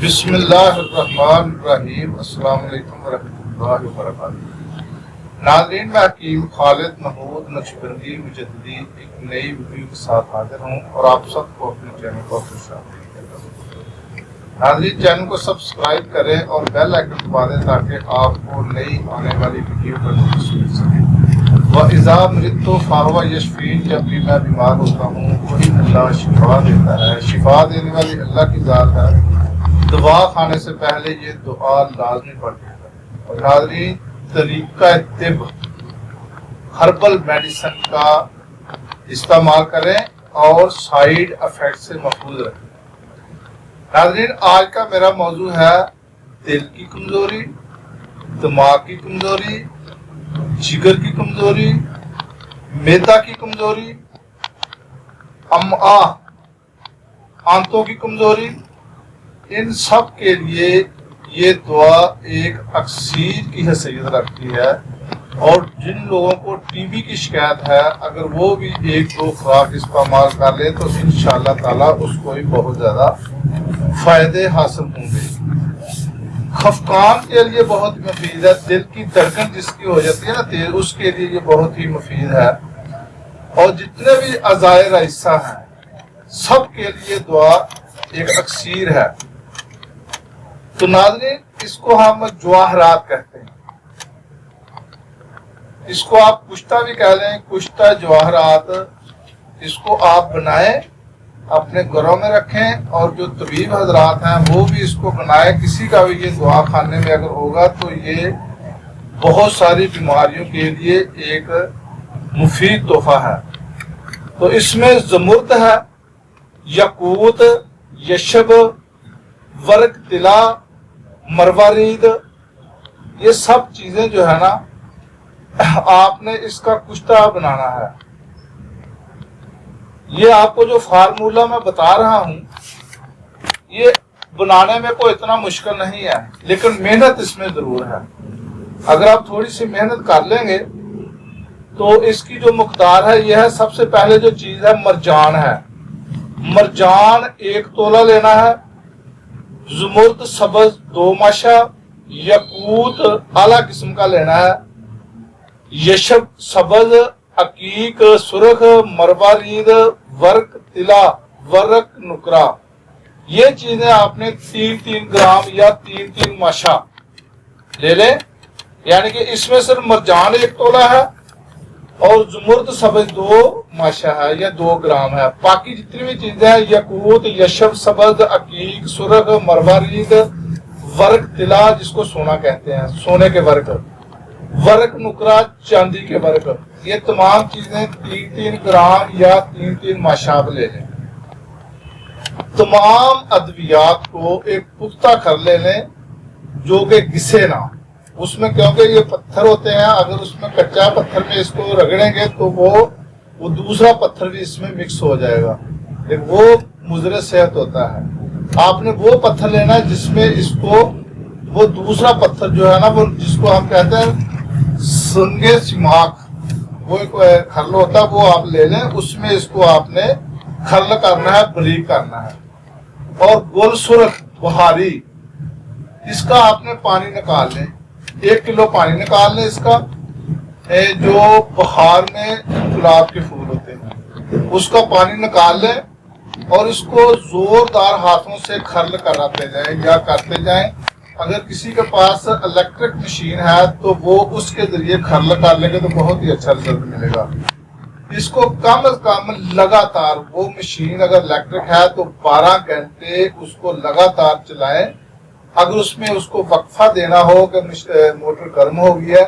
بسم اللہ الرحمن الرحیم۔ السلام علیکم ورحمۃ اللہ وبرکاتہ۔ ناظرین، میں حکیم خالد محمود نقشبندی مجددی ایک نئی ویڈیو کے ساتھ حاضر ہوں اور آپ سب کو اپنے چینل کو خوش آمدید کہتا ہوں۔ ناظرین، چینل کو سبسکرائب کریں اور بیل آئکن دبا دیں تاکہ آپ کو نئی آنے والی ویڈیو کا نوٹس مل سکے۔ وَإِذَا مِرِضْتُ فَهُوَ يَشْفِينِ، جب بھی میں بیمار ہوتا ہوں وہی اللہ شفا دیتا ہے۔ شفا دینے والی اللہ کی ذات ہے۔ دوا کھانے سے پہلے یہ دعا لازمی پڑھیں۔ اور ناظرین، طریقہ طب ہربل میڈیسن کا استعمال کریں اور سائیڈ افیکٹ سے محفوظ رہیں۔ ناظرین، آج کا میرا موضوع ہے دل کی کمزوری، دماغ کی کمزوری، جگر کی کمزوری، معدہ کی کمزوری، امعاء آنتوں کی کمزوری۔ ان سب کے لیے یہ دعا ایک اکسیر کی حیثیت رکھتی ہے، اور جن لوگوں کو ٹی بی کی شکایت ہے اگر وہ بھی ایک دو خوراک استعمال کر لیں تو انشاءاللہ تعالیٰ اس کو بھی بہت زیادہ فائدے حاصل ہوں گے۔ خفقان کے لیے بہت مفید ہے، دل کی دھڑکن جس کی ہو جاتی ہے نا تیز، اس کے لیے یہ بہت ہی مفید ہے، اور جتنے بھی اعضائے رئیسہ ہیں سب کے لیے دعا ایک اکسیر ہے۔ تو ناظرین، اس کو ہم جواہرات کہتے ہیں، اس کو آپ کشتہ بھی کہہ لیں، کشتہ جواہرات۔ اس کو آپ بنائیں، اپنے گھروں میں رکھیں، اور جو طبیب حضرات ہیں وہ بھی اس کو بنائیں۔ کسی کا بھی یہ دعا خانے میں اگر ہوگا تو یہ بہت ساری بیماریوں کے لیے ایک مفید تحفہ ہے۔ تو اس میں زمرد ہے، یاقوت، یشب، ورق طلا، مروارید، یہ سب چیزیں جو ہے نا آپ نے اس کا کشتہ بنانا ہے۔ یہ آپ کو جو فارمولہ میں بتا رہا ہوں یہ بنانے میں کوئی اتنا مشکل نہیں ہے، لیکن محنت اس میں ضرور ہے۔ اگر آپ تھوڑی سی محنت کر لیں گے تو اس کی جو مقدار ہے یہ ہے، سب سے پہلے جو چیز ہے مرجان ہے۔ مرجان 1 تولہ لینا ہے، زمرد سبز 2 ماشا، یاقوت اعلیٰ قسم کا لینا ہے، یشب سبز، عقیق سرخ، مروارید، ورق طلا، ورق نقرہ، یہ چیزیں آپ نے 3-3 گرام یا 3-3 ماشا لے لیں۔ یعنی کہ اس میں صرف مرجان 1 تولہ ہے اور زمرد سبز 2 ماشا ہے یا 2 گرام ہے۔ باقی جتنی بھی چیزیں ہیں، یاقوت، یشب سبز، عقیق سرخ، مروارید، ورق طلا جس کو سونا کہتے ہیں، سونے کے ورق، ورق نقرہ چاندی کے ورق، یہ تمام چیزیں 3-3 گرام یا 3-3 ماشا لے لیں۔ تمام ادویات کو ایک پختہ کر لے لیں جو کہ گھسے نہ، اس میں کیونکہ یہ پتھر ہوتے ہیں، اگر اس میں کچا پتھر میں اس کو رگڑیں گے تو وہ دوسرا پتھر بھی اس میں مکس ہو جائے گا، لیکن وہ مضر صحت ہوتا ہے۔ آپ نے وہ پتھر لینا ہے جس میں اس کو وہ دوسرا پتھر جو ہے نا، وہ جس کو ہم کہتے ہیں سنگے سماک، وہ ایک کھرل ہوتا ہے، وہ آپ لے لیں، اس میں اس کو آپ نے کھرل کرنا ہے، بریک کرنا ہے۔ اور گل سرخ بہاری، اس کا آپ نے پانی نکال لیں، 1 کلو پانی نکال لیں اس کا، جو بہار میں گلاب کے پھول ہوتے ہیں اس کا پانی نکال لیں، اور اس کو زوردار ہاتھوں سے کھرل کراتے جائیں یا کرتے جائیں۔ اگر کسی کے پاس الیکٹرک مشین ہے تو وہ اس کے ذریعے کھرل کر لیں گے تو بہت ہی اچھا رزلٹ ملے گا۔ اس کو کم از کم لگاتار، وہ مشین اگر الیکٹرک ہے تو 12 گھنٹے اس کو لگاتار چلائیں۔ اگر اس میں اس کو وقفہ دینا ہو کہ موٹر گرم ہو گئی ہے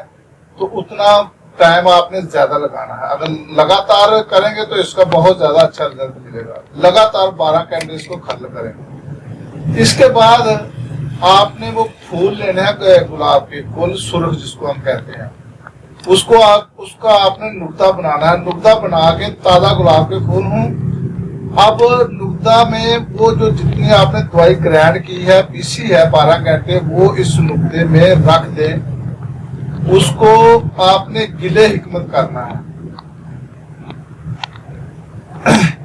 تو اتنا ٹائم آپ نے زیادہ لگانا ہے۔ اگر لگاتار کریں گے تو اس کا بہت زیادہ اچھا رزلٹ ملے گا۔ لگاتار 12 گھنٹے اس کو کھرل کریں گے۔ اس کے بعد آپ نے وہ پھول لینے ہیں گلاب کے، گل سرخ جس کو ہم کہتے ہیں، اس کا آپ نے نقطہ بنانا ہے۔ نقطہ بنا کے تازہ گلاب کے پھول ہوں۔ اب نقطہ میں وہ جو جتنی آپ نے دوائی گرائنڈ کی ہے، پیسی ہے 12 گھنٹے، وہ اس نقطے میں رکھ دیں۔ اس کو آپ نے گلے حکمت کرنا ہے۔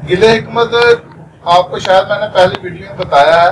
گلے حکمت آپ کو شاید میں نے پہلی ویڈیو میں بتایا ہے